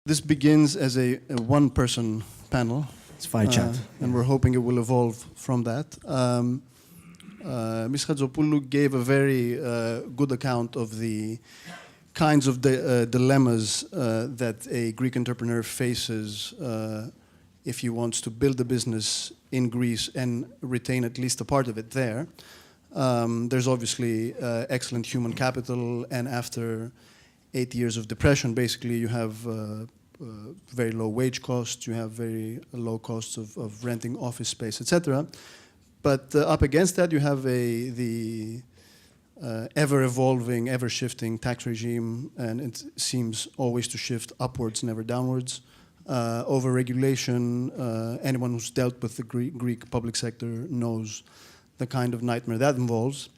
This begins as a one-person panel. It's fire chat. And we're hoping it will evolve from that. Ms. Hadzopoulou gave a very good account of the kinds of dilemmas that a Greek entrepreneur faces if he wants to build a business in Greece and retain at least a part of it there. There's obviously excellent human capital, and after 8 years of depression, basically you have very low wage costs, you have very low costs of renting office space, etc. But up against that, you have the ever-evolving, ever-shifting tax regime, and it seems always to shift upwards, never downwards. Over-regulation, anyone who's dealt with the Greek public sector knows the kind of nightmare that involves.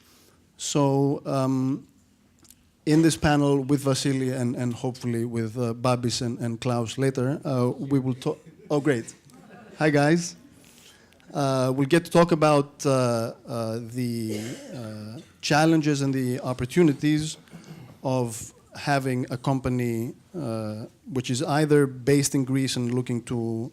So in this panel with Vassili and hopefully with Babis and Claus later, we will talk. Oh, great. Hi, guys. We'll get to talk about the challenges and the opportunities of having a company which is either based in Greece and looking to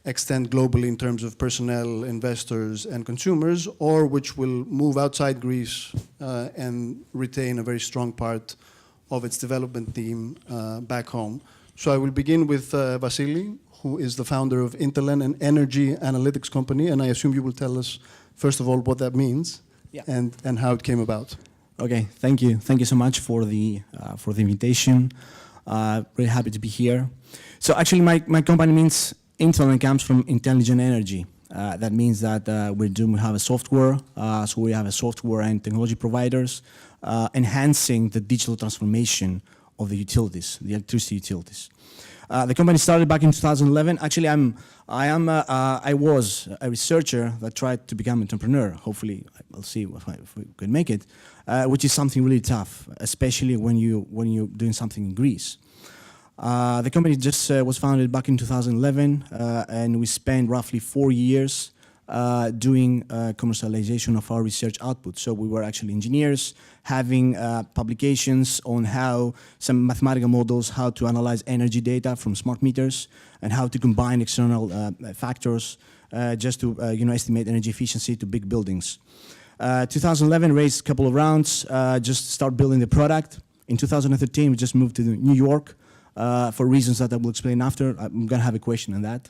extend globally in terms of personnel, investors, and consumers, or which will move outside Greece and retain a very strong part of its development team back home. So I will begin with Vassili, who is the founder of Intelen, an energy analytics company, and I assume you will tell us, first of all, what that means and how it came about. Okay, thank you. Thank you so much for the invitation. Really happy to be here. So actually, my company means Intelen comes from intelligent energy. That means that we have a software, so we have a software and technology providers enhancing the digital transformation of the utilities, the electricity utilities. The company started back in 2011. Actually, I was a researcher that tried to become an entrepreneur. Hopefully, I'll see if we can make it, which is something really tough, especially when you're doing something in Greece. The company just was founded back in 2011, and we spent roughly 4 years doing commercialization of our research output. So we were actually engineers having publications on how some mathematical models, how to analyze energy data from smart meters, and how to combine external factors just to estimate energy efficiency to big buildings. 2011 raised a couple of rounds, just start building the product. In 2013, we just moved to New York. For reasons that I will explain after. I'm going to have a question on that.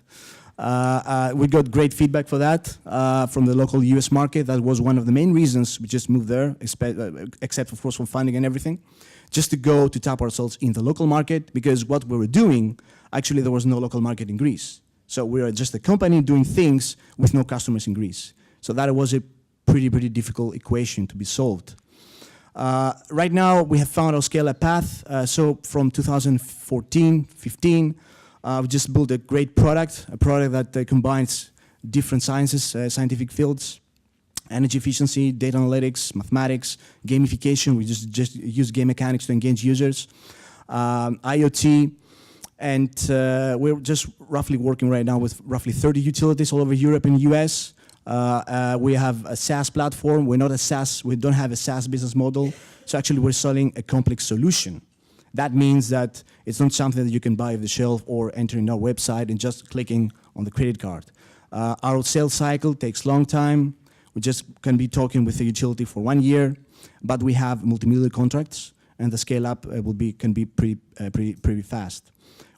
We got great feedback for that from the local US market. That was one of the main reasons we just moved there, except of course for funding and everything, just to go to tap ourselves in the local market, because what we were doing, actually there was no local market in Greece. So we were just a company doing things with no customers in Greece. So that was a pretty difficult equation to be solved. Right now, we have found our scale-up path. So from 2014, 15, we just built a great product, a product that combines different sciences, scientific fields, energy efficiency, data analytics, mathematics, gamification. We just use game mechanics to engage users, IoT, and we're just roughly working right now with roughly 30 utilities all over Europe and US. We have a SaaS platform. We don't have a SaaS business model. So actually we're selling a complex solution. That means that it's not something that you can buy off the shelf or enter in our website and just clicking on the credit card. Our sales cycle takes a long time. We just can be talking with the utility for 1 year, but we have multi-million contracts, and the scale up can be pretty fast.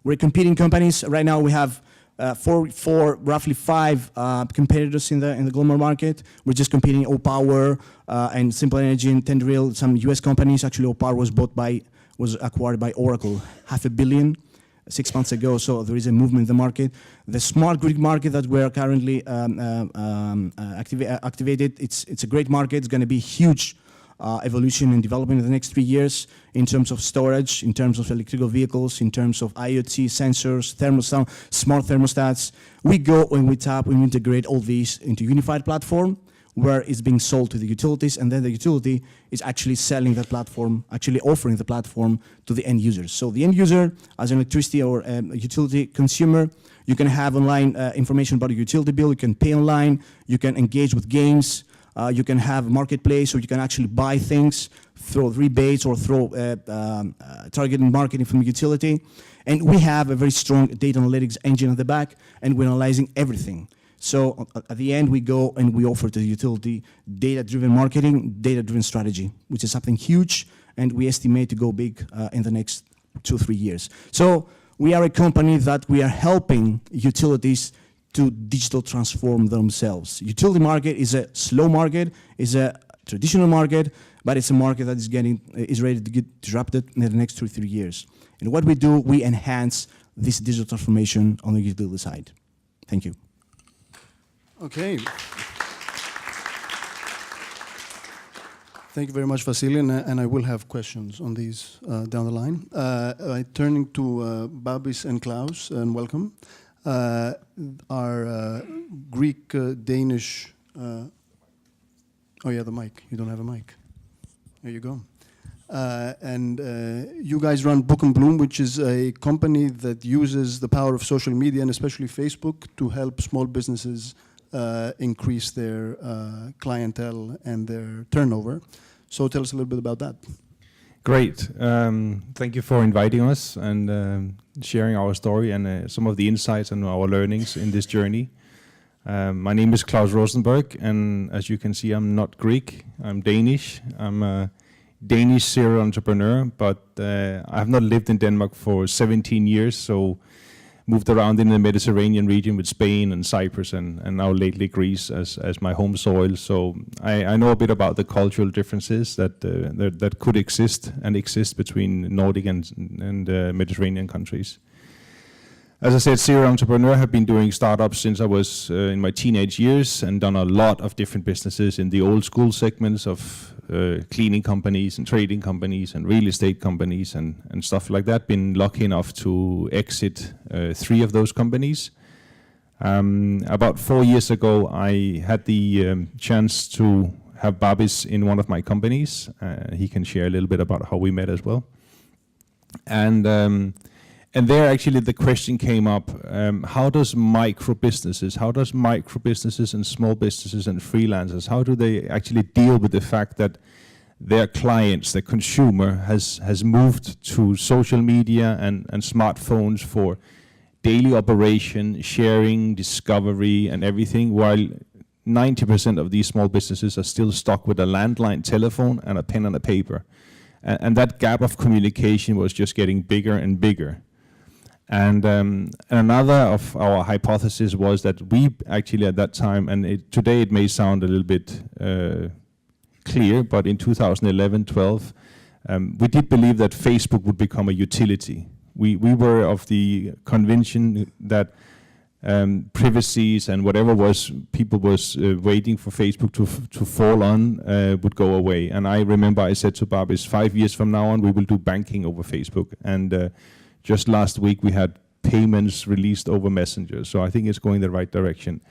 We're competing companies. Right now we have roughly five competitors in the global market. We're just competing Opower and Simple Energy and Tendril, some US companies. Actually, Opower was acquired by Oracle, $500 million 6 months ago. So there is a movement in the market. The smart grid market that we're currently activated, it's a great market. It's going to be huge evolution and development in the next 3 years in terms of storage, in terms of electrical vehicles, in terms of IoT sensors, smart thermostats. We go and we tap and integrate all these into a unified platform where it's being sold to the utilities, and then the utility is actually selling that platform, actually offering the platform to the end users. So the end user, as an electricity or a utility consumer, you can have online information about your utility bill, you can pay online, you can engage with games, You can have a marketplace, or you can actually buy things, throw rebates, or throw targeted marketing from utility. And we have a very strong data analytics engine at the back, and we're analyzing everything. So at the end, we go and we offer to the utility data-driven marketing, data-driven strategy, which is something huge, and we estimate to go big in the next 2-3 years. So we are a company that we are helping utilities to digital transform themselves. Utility market is a slow market, is a traditional market, but it's a market that is ready to get disrupted in the next 2-3 years. And what we do, we enhance this digital transformation on the utility side. Thank you. Okay. Thank you very much, Vassilis, and I will have questions on these down the line. Turning to Babis and Claus, and welcome. Our Greek, Danish... oh yeah, the mic. You don't have a mic. There you go. And you guys run Book and Bloom, which is a company that uses the power of social media, and especially Facebook, to help small businesses increase their clientele and their turnover. So tell us a little bit about that. Great. Thank you for inviting us and sharing our story and some of the insights and our learnings in this journey. My name is Claus Rosenberg, and as you can see, I'm not Greek. I'm Danish. I'm a Danish serial entrepreneur, but I have not lived in Denmark for 17 years, so moved around in the Mediterranean region with Spain and Cyprus and now lately Greece as my home soil. So I know a bit about the cultural differences that could exist between Nordic and Mediterranean countries. As I said, serial entrepreneur, have been doing startups since I was in my teenage years and done a lot of different businesses in the old school segments of cleaning companies and trading companies and real estate companies and stuff like that. Been lucky enough to exit 3 of those companies. About 4 years ago, I had the chance to have Babis in one of my companies. He can share a little bit about how we met as well. And there actually the question came up, how does micro businesses and small businesses and freelancers, how do they actually deal with the fact that their clients, the consumer, has moved to social media and smartphones for daily operation, sharing, discovery and everything, while 90% of these small businesses are still stuck with a landline telephone and a pen and a paper. And that gap of communication was just getting bigger and bigger. And another of our hypotheses was that we actually at that time, and today it may sound a little bit clear, but in 2011-12, we did believe that Facebook would become a utility. We were of the conviction that privacies and whatever people was waiting for Facebook to fall on would go away. And I remember I said to Babis, 5 years from now on, we will do banking over Facebook. And just last week, we had payments released over Messenger, so I think it's going the right direction.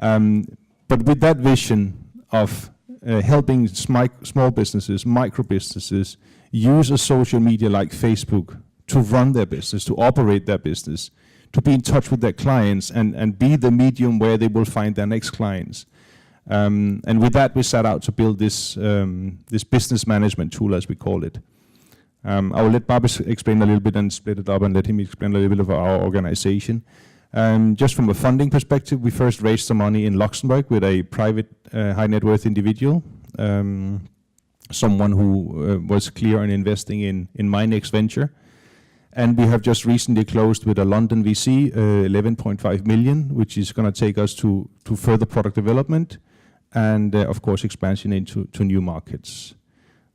But with that vision of helping small businesses, micro businesses, use a social media like Facebook to run their business, to operate their business, to be in touch with their clients and be the medium where they will find their next clients. And with that, we set out to build this business management tool, as we call it. I will let Babis explain a little bit and split it up and let him explain a little bit of our organization. Just from a funding perspective, we first raised some money in Luxembourg with a private high net worth individual, someone who was clear on investing in my next venture. And we have just recently closed with a London VC, 11.5 million, which is going to take us to further product development and, of course, expansion into new markets.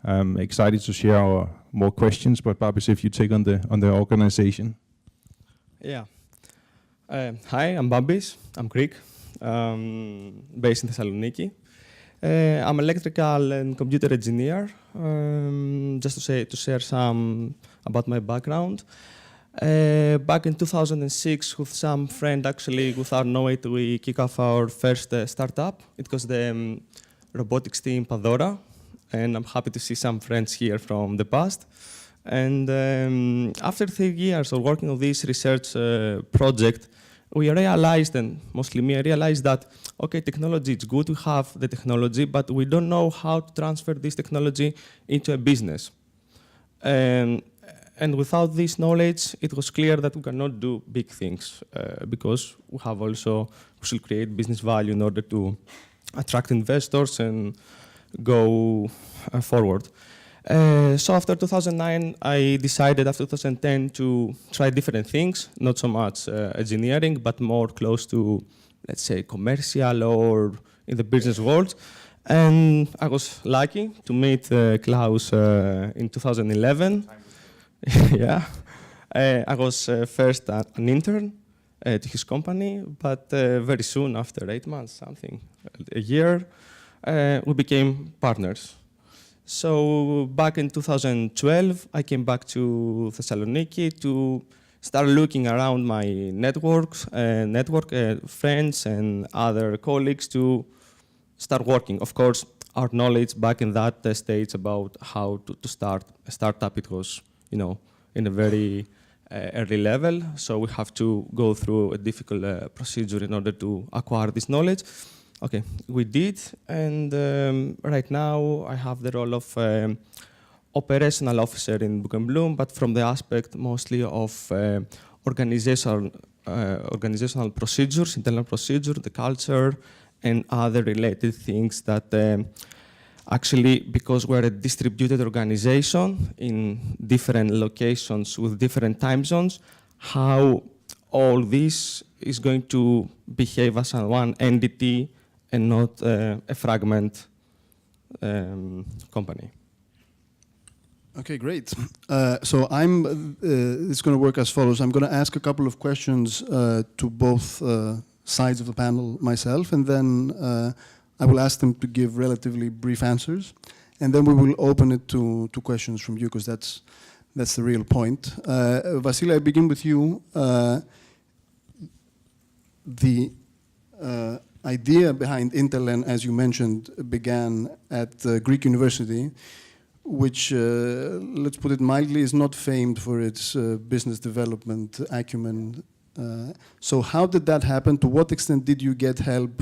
I'm excited to share our more questions, but Babis, if you take on the organization. Yeah. Hi, I'm Babis. I'm Greek, based in Thessaloniki. I'm electrical and computer engineer. Just to share some about my background. Back in 2006, with some friend, actually, without knowing it, we kicked off our first startup. It was the robotics team Pandora. And I'm happy to see some friends here from the past. And after 3 years of working on this research project, we realized, and mostly me, I realized that, okay, technology, it's good to have the technology, but we don't know how to transfer this technology into a business. And without this knowledge, it was clear that we cannot do big things because we should create business value in order to attract investors and go forward. So after 2009, I decided after 2010 to try different things, not so much engineering, but more close to, let's say, commercial or in the business world. And I was lucky to meet Claus in 2011. Yeah, I was first an intern to his company, but very soon, after 8 months, something, a year, we became partners. So back in 2012, I came back to Thessaloniki to start looking around my network, friends and other colleagues to start working. Of course, our knowledge back in that stage about how to start a startup, it was, in a very early level. So we have to go through a difficult procedure in order to acquire this knowledge. Okay, we did, and right now I have the role of operational officer in Book & Bloom, but from the aspect mostly of organizational procedures, internal procedure, the culture, and other related things that actually, because we're a distributed organization in different locations with different time zones, how all this is going to behave as one entity and not a fragment company. Okay, great. So it's going to work as follows. I'm going to ask a couple of questions to both sides of the panel myself, and then I will ask them to give relatively brief answers, and then we will open it to questions from you, because that's the real point. Vassilis, I begin with you. The idea behind Intelen, as you mentioned, began at Greek University, which, let's put it mildly, is not famed for its business development acumen. So how did that happen? To what extent did you get help,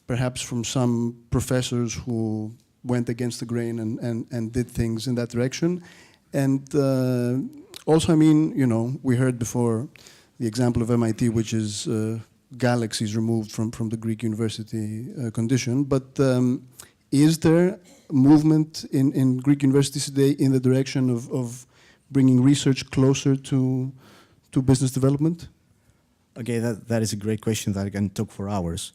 perhaps from some professors who went against the grain and did things in that direction? And also, I mean, we heard before the example of MIT, which is galaxies removed from the Greek university condition. But is there movement in Greek universities today in the direction of bringing research closer to business development? Okay, that is a great question that I can talk for hours.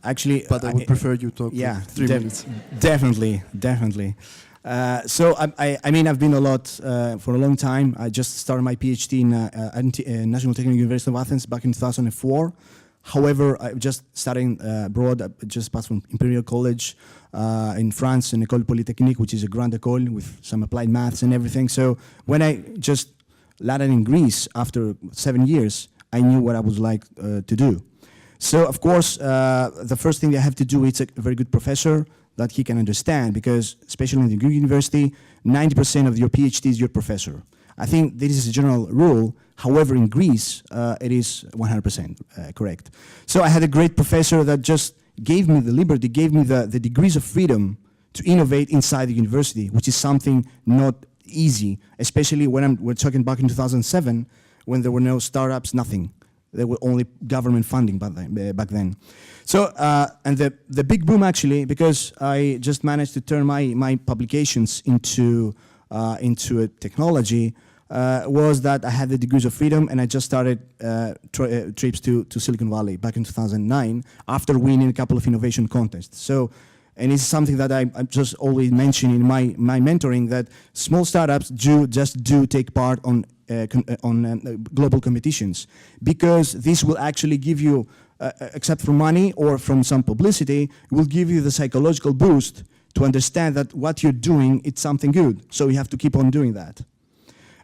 Actually, but I would prefer you talk for 3 minutes. Definitely. So I mean, I've been a lot for a long time. I just started my PhD in National Technical University of Athens back in 2004. However, I just studying abroad. I just passed from Imperial College in France, in École Polytechnique, which is a grande école with some applied maths and everything. So when I just landed in Greece after 7 years, I knew what I would like to do. So of course, the first thing I have to do is a very good professor that he can understand, because especially in the Greek university, 90% of your PhD is your professor. I think this is a general rule. However, in Greece, it is 100% correct. So I had a great professor that just gave me the liberty, gave me the degrees of freedom to innovate inside the university, which is something not easy, especially when we're talking back in 2007, when there were no startups, nothing. There were only government funding back then. So, and the big boom actually, because I just managed to turn my publications into a technology, was that I had the degrees of freedom, and I just started trips to Silicon Valley back in 2009 after winning a couple of innovation contests. So, and it's something that I just always mention in my mentoring, that small startups do take part on global competitions, because this will actually give you, except for money or from some publicity, will give you the psychological boost to understand that what you're doing, it's something good. So you have to keep on doing that.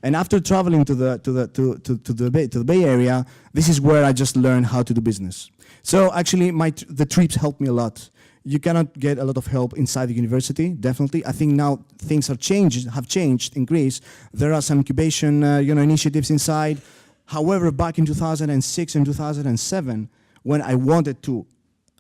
And after traveling to the Bay Area, this is where I just learned how to do business. So actually, the trips helped me a lot. You cannot get a lot of help inside the university, definitely. I think now things have changed in Greece. There are some incubation initiatives inside. However, back in 2006 and 2007, when I wanted to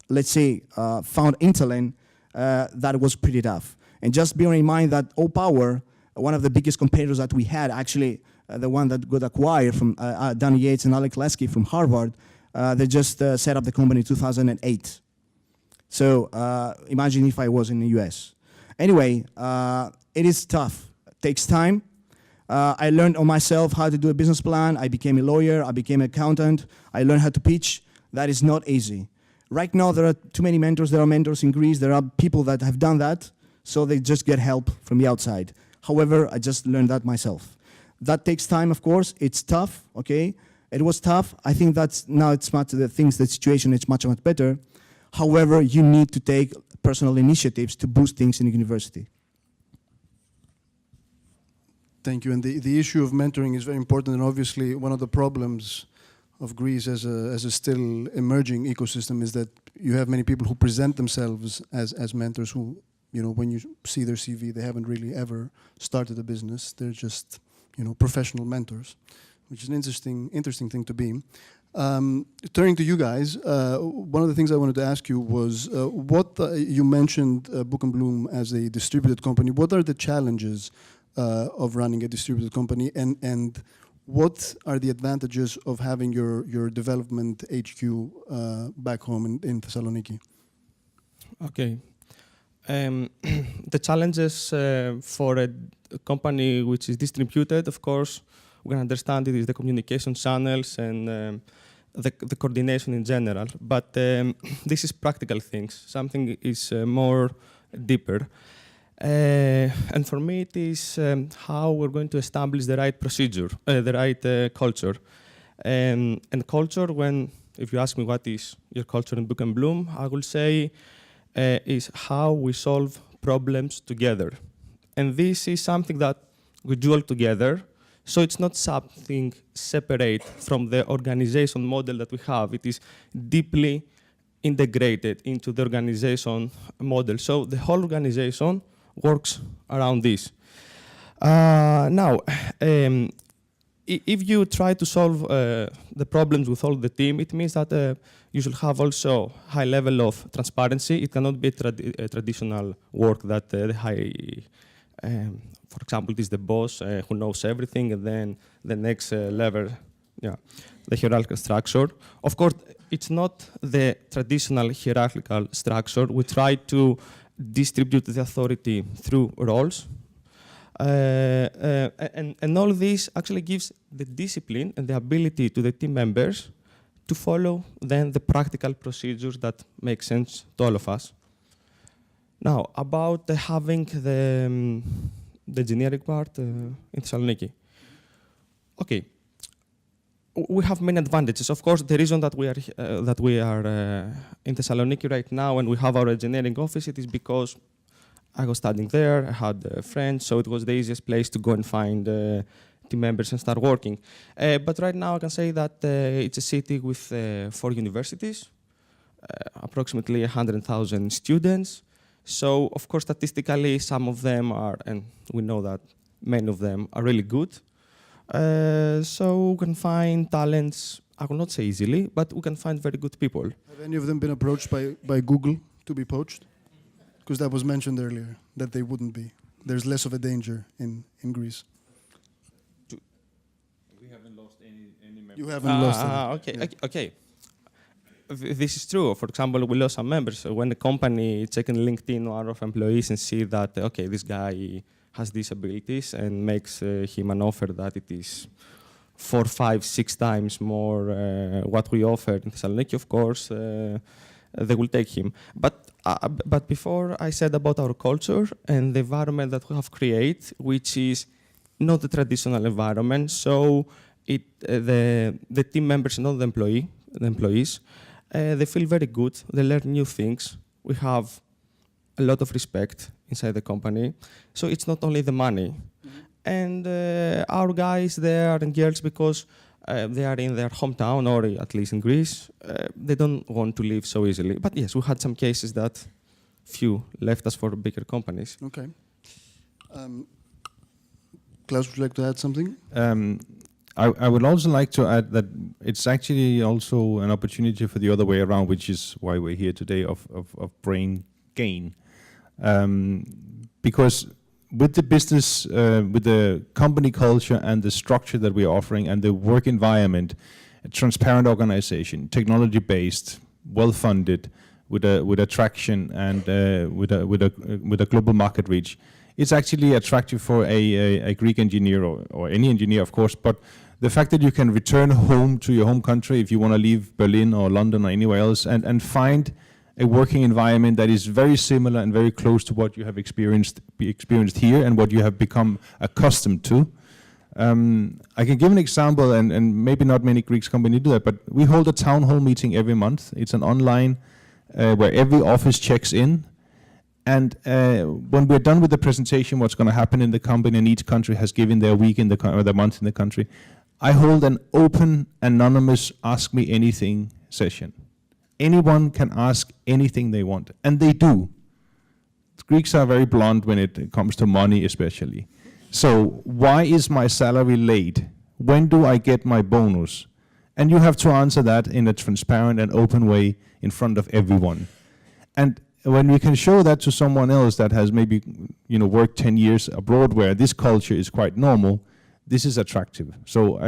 let's say, found Intelen, that was pretty tough. And just bearing in mind that O-Power, one of the biggest competitors that we had, actually the one that got acquired from Danny Yates and Alec Lasky from Harvard, they just set up the company in 2008. So imagine if I was in the US. Anyway, it is tough. It takes time. I learned on myself how to do a business plan. I became a lawyer. I became an accountant. I learned how to pitch. That is not easy. Right now, there are too many mentors. There are mentors in Greece. There are people that have done that, so they just get help from the outside. However, I just learned that myself. That takes time, of course. It's tough, okay? It was tough. I think that's now it's much, the situation is much, much better. However, you need to take personal initiatives to boost things in the university. Thank you. And the issue of mentoring is very important, and obviously one of the problems of Greece as a still emerging ecosystem is that you have many people who present themselves as mentors who, you know, when you see their CV, they haven't really ever started a business. They're just, you know, professional mentors, which is an interesting thing to be. Turning to you guys, one of the things I wanted to ask you was you mentioned Book and Bloom as a distributed company. What are the challenges of running a distributed company, and what are the advantages of having your development HQ back home in Thessaloniki? Okay. The challenges for a company which is distributed, of course, we can understand it is the communication channels and the coordination in general. But this is practical things. Something is more deeper. And for me, it is how we're going to establish the right procedure, the right culture. And culture, if you ask me what is your culture in Book and Bloom, I will say is how we solve problems together. And this is something that we do all together. So it's not something separate from the organization model that we have. It is deeply integrated into the organization model. So the whole organization works around this. Now, if you try to solve the problems with all the team, it means that you should have also high level of transparency. It cannot be traditional work that for example, it is the boss who knows everything, and then the next level, the hierarchical structure. Of course, it's not the traditional hierarchical structure. We try to distribute the authority through roles. And all this actually gives the discipline and the ability to the team members to follow then the practical procedures that make sense to all of us. Now, about having the engineering part in Thessaloniki. Okay, we have many advantages. Of course, the reason that we are in Thessaloniki right now and we have our engineering office, it is because I was studying there, I had friends, so it was the easiest place to go and find team members and start working. But right now I can say that it's a city with 4 universities, approximately 100,000 students. So, of course, statistically, some of them are, and we know that many of them are really good. So we can find talents, I will not say easily, but we can find very good people. Have any of them been approached by Google to be poached? Because that was mentioned earlier, that they wouldn't be. There's less of a danger in Greece. We haven't lost any members. You haven't lost any. Okay, Yeah. okay. This is true. For example, we lost some members. When the company checking LinkedIn or of employees and see that, okay, this guy has these abilities and makes him an offer that it is 4, 5, 6 times more what we offer in Thessaloniki, of course, they will take him. But before I said about our culture and the environment that we have created, which is not the traditional environment, so the team members and not the employees, they feel very good, they learn new things. We have a lot of respect inside the company. So it's not only the money. Mm-hmm. And our guys there and girls, because they are in their hometown, or at least in Greece, they don't want to leave so easily. But yes, we had some cases that few left us for bigger companies. Okay. Claus, would you like to add something? I would also like to add that it's actually also an opportunity for the other way around, which is why we're here today, of brain gain. Because with the business, with the company culture and the structure that we're offering and the work environment, a transparent organization, technology-based, well-funded, with attraction and with a global market reach, it's actually attractive for a Greek engineer or any engineer, of course. But the fact that you can return home to your home country if you want to leave Berlin or London or anywhere else and find a working environment that is very similar and very close to what you have experienced here and what you have become accustomed to. I can give an example, and maybe not many Greek companies do that, but we hold a town hall meeting every month. It's an online where every office checks in. And when we're done with the presentation, what's going to happen in the company, and each country has given their week in the or their month in the country, I hold an open, anonymous, ask me anything session. Anyone can ask anything they want, and they do. The Greeks are very blunt when it comes to money, especially. So why is my salary late? When do I get my bonus? And you have to answer that in a transparent and open way in front of everyone. And when we can show that to someone else that has maybe worked 10 years abroad where this culture is quite normal, this is attractive. So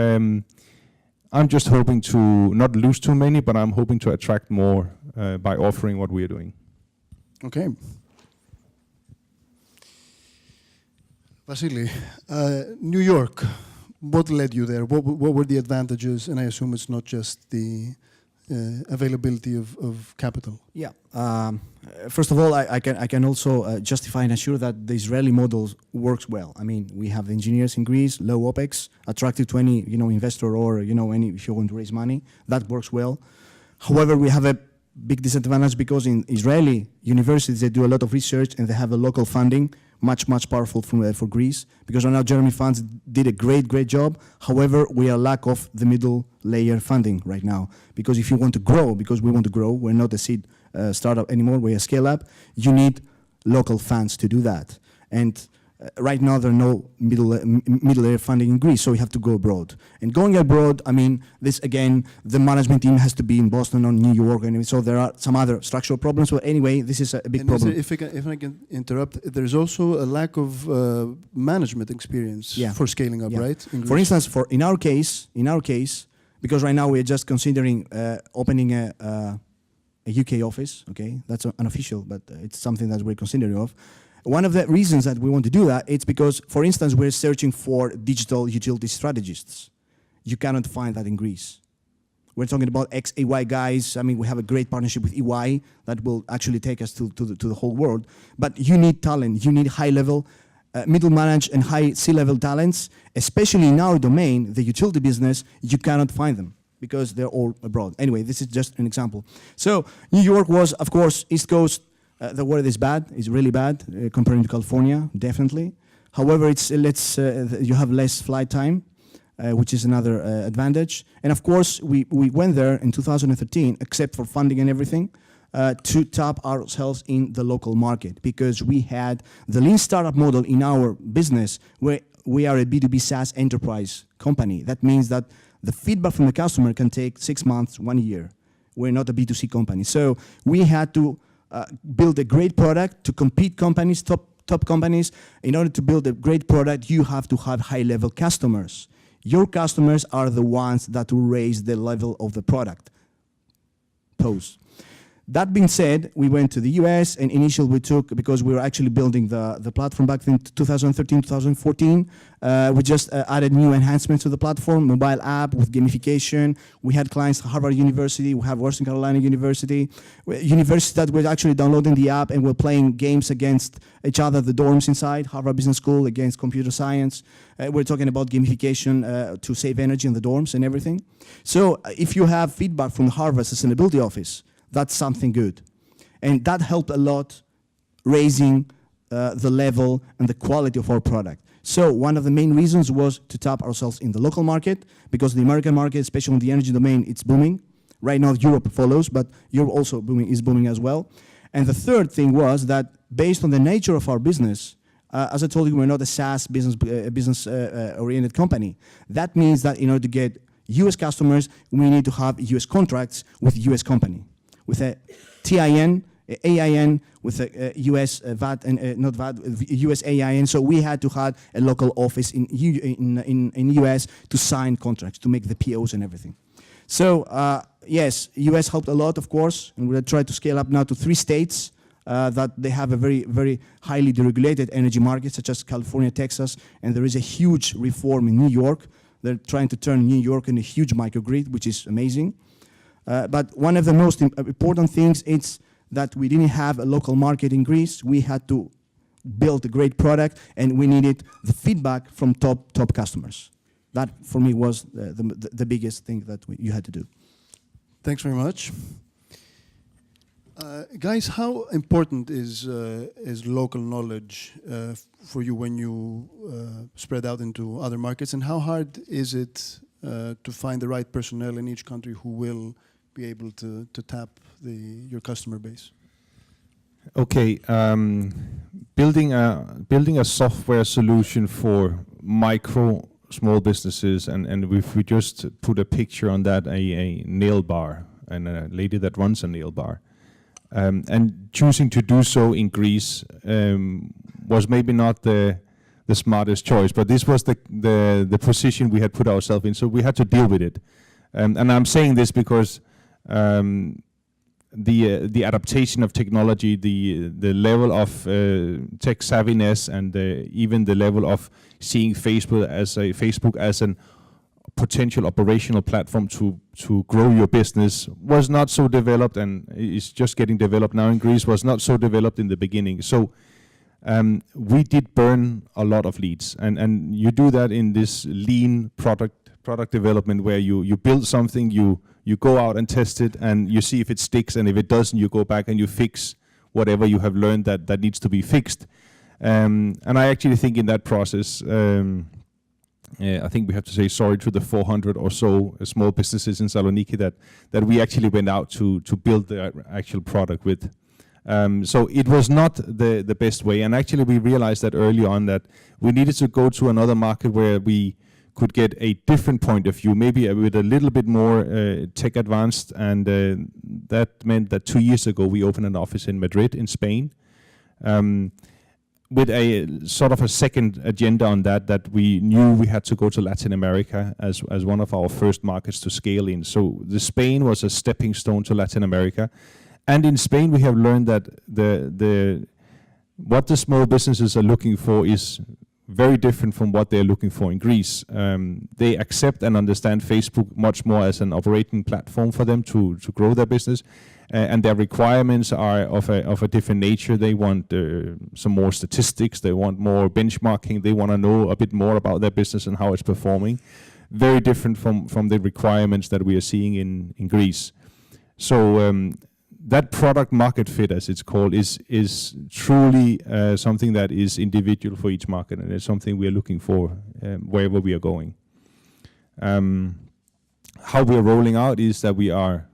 I'm just hoping to not lose too many, but I'm hoping to attract more by offering what we're doing. Okay. Vassili, New York, what led you there? What were the advantages? And I assume it's not just the availability of capital. Yeah. First of all, I can also justify and assure that the Israeli model works well. I mean, we have engineers in Greece, low OPEX, attractive to any investor or any if you want to raise money. That works well. However, we have a big disadvantage because in Israeli universities they do a lot of research and they have a local funding, much powerful for Greece. Because right now German funds did a great job. However, we are lack of the middle layer funding right now. Because if you want to grow, because we want to grow, we're not a seed startup anymore, we're a scale up, you need local funds to do that. And right now there are no middle layer funding in Greece, so we have to go abroad. And going abroad, I mean, this again, the management team has to be in Boston or New York, and so there are some other structural problems. But anyway, this is a big problem. If I can interrupt, there's also a lack of management experience for scaling up, right? For instance, in our case, because right now we're just considering opening a UK office. Okay, that's unofficial, but it's something that we're considering of. One of the reasons that we want to do that, it's because, for instance, we're searching for digital utility strategists. You cannot find that in Greece. We're talking about ex-EY guys. I mean, we have a great partnership with EY that will actually take us to the whole world. But you need talent. You need high-level, middle managed and high C-level talents, especially in our domain, the utility business. You cannot find them because they're all abroad. Anyway, this is just an example. So New York was, of course, East Coast. The weather is bad. It's really bad comparing to California, definitely. However, you have less flight time, which is another advantage. And of course, we went there in 2013, except for funding and everything, to tap ourselves in the local market because we had the lean startup model in our business where we are a B2B SaaS enterprise company. That means that the feedback from the customer can take 6 months, 1 year. We're not a B2C company. So we had to build a great product to compete companies, top companies. In order to build a great product, you have to have high-level customers. Your customers are the ones that will raise the level of the product. Pause. That being said, we went to the US, and initially we took, because we were actually building the platform back in 2013, 2014, we just added new enhancements to the platform, mobile app with gamification. We had clients at Harvard University, we have Western Carolina University, universities that were actually downloading the app and were playing games against each other, the dorms inside, Harvard Business School against computer science. We're talking about gamification to save energy in the dorms and everything. So if you have feedback from the Harvard Sustainability Office, that's something good. And that helped a lot raising the level and the quality of our product. So one of the main reasons was to tap ourselves in the local market because the American market, especially in the energy domain, it's booming. Right now Europe follows, but Europe also is booming as well. And the third thing was that based on the nature of our business, as I told you, we're not a SaaS business-oriented company. That means that in order to get US customers, we need to have US contracts with US company, with a TIN, AIN, with a US VAT, and not VAT, US AIN. So we had to have a local office in US to sign contracts, to make the POs and everything. So yes, US helped a lot, of course, and we'll try to scale up now to 3 states that they have a very, very highly deregulated energy market, such as California, Texas, and there is a huge reform in New York. They're trying to turn New York into a huge microgrid, which is amazing. But one of the most important things is that we didn't have a local market in Greece. We had to build a great product, and we needed the feedback from top customers. That, for me, was the biggest thing that you had to do. Thanks very much. Guys, how important is local knowledge for you when you spread out into other markets, and how hard is it to find the right personnel in each country who will be able to tap your customer base? Okay, building a software solution for small businesses, and if we just put a picture on that, a nail bar and a lady that runs a nail bar. And choosing to do so in Greece was maybe not the smartest choice, but this was the position we had put ourselves in, so we had to deal with it. And I'm saying this because the adaptation of technology, the level of tech savviness, and even the level of seeing Facebook as an potential operational platform to grow your business was not so developed, and is just getting developed now in Greece, was not so developed in the beginning. So we did burn a lot of leads, and you do that in this lean product development where you build something, you go out and test it, and you see if it sticks, and if it doesn't, you go back and you fix whatever you have learned that needs to be fixed. And I actually think in that process, I think we have to say sorry to the 400 or so small businesses in Saloniki that we actually went out to build the actual product with. So it was not the best way, and actually we realized that early on that we needed to go to another market where we could get a different point of view, maybe with a little bit more tech advanced, and that meant that 2 years ago we opened an office in Madrid in Spain, with a sort of a second agenda on that we knew we had to go to Latin America as one of our first markets to scale in. So the Spain was a stepping stone to Latin America, and in Spain we have learned that what the small businesses are looking for is very different from what they're looking for in Greece. They accept and understand Facebook much more as an operating platform for them to grow their business, and their requirements are of a different nature. They want some more statistics, they want more benchmarking, they want to know a bit more about their business and how it's performing. Very different from the requirements that we are seeing in Greece. So that product market fit, as it's called, is truly something that is individual for each market, and it's something we are looking for wherever we are going. How we are rolling out is that we are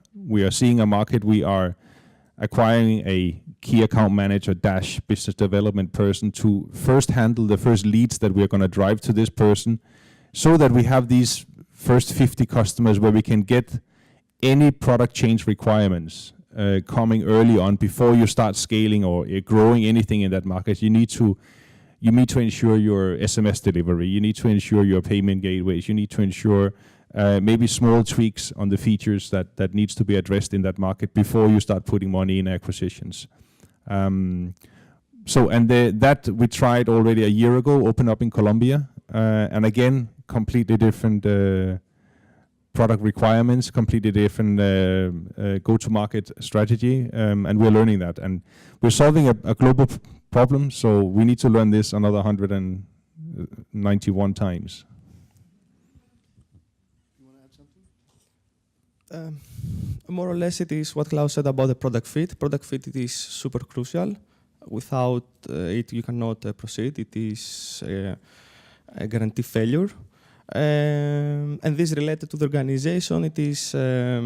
seeing a market, we are acquiring a key account manager / business development person to first handle the first leads that we are going to drive to this person, so that we have these first 50 customers where we can get any product change requirements coming early on before you start scaling or growing anything in that market. You need to ensure your SMS delivery, you need to ensure your payment gateways, you need to ensure maybe small tweaks on the features that needs to be addressed in that market before you start putting money in acquisitions. That we tried already a year ago, open up in Colombia, and again, completely different product requirements, completely different go-to-market strategy, and we're learning that. And we're solving a global problem, so we need to learn this another 191 times. You want to add something? More or less, it is what Claus said about the product fit. Product fit, it is super crucial. Without it, you cannot proceed. It is a guaranteed failure. And this related to the organization, it is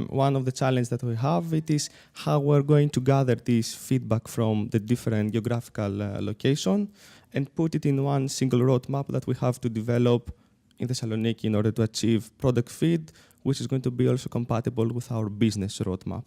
one of the challenges that we have. It is how we're going to gather this feedback from the different geographical location and put it in one single roadmap that we have to develop in Thessaloniki in order to achieve product feed, which is going to be also compatible with our business roadmap.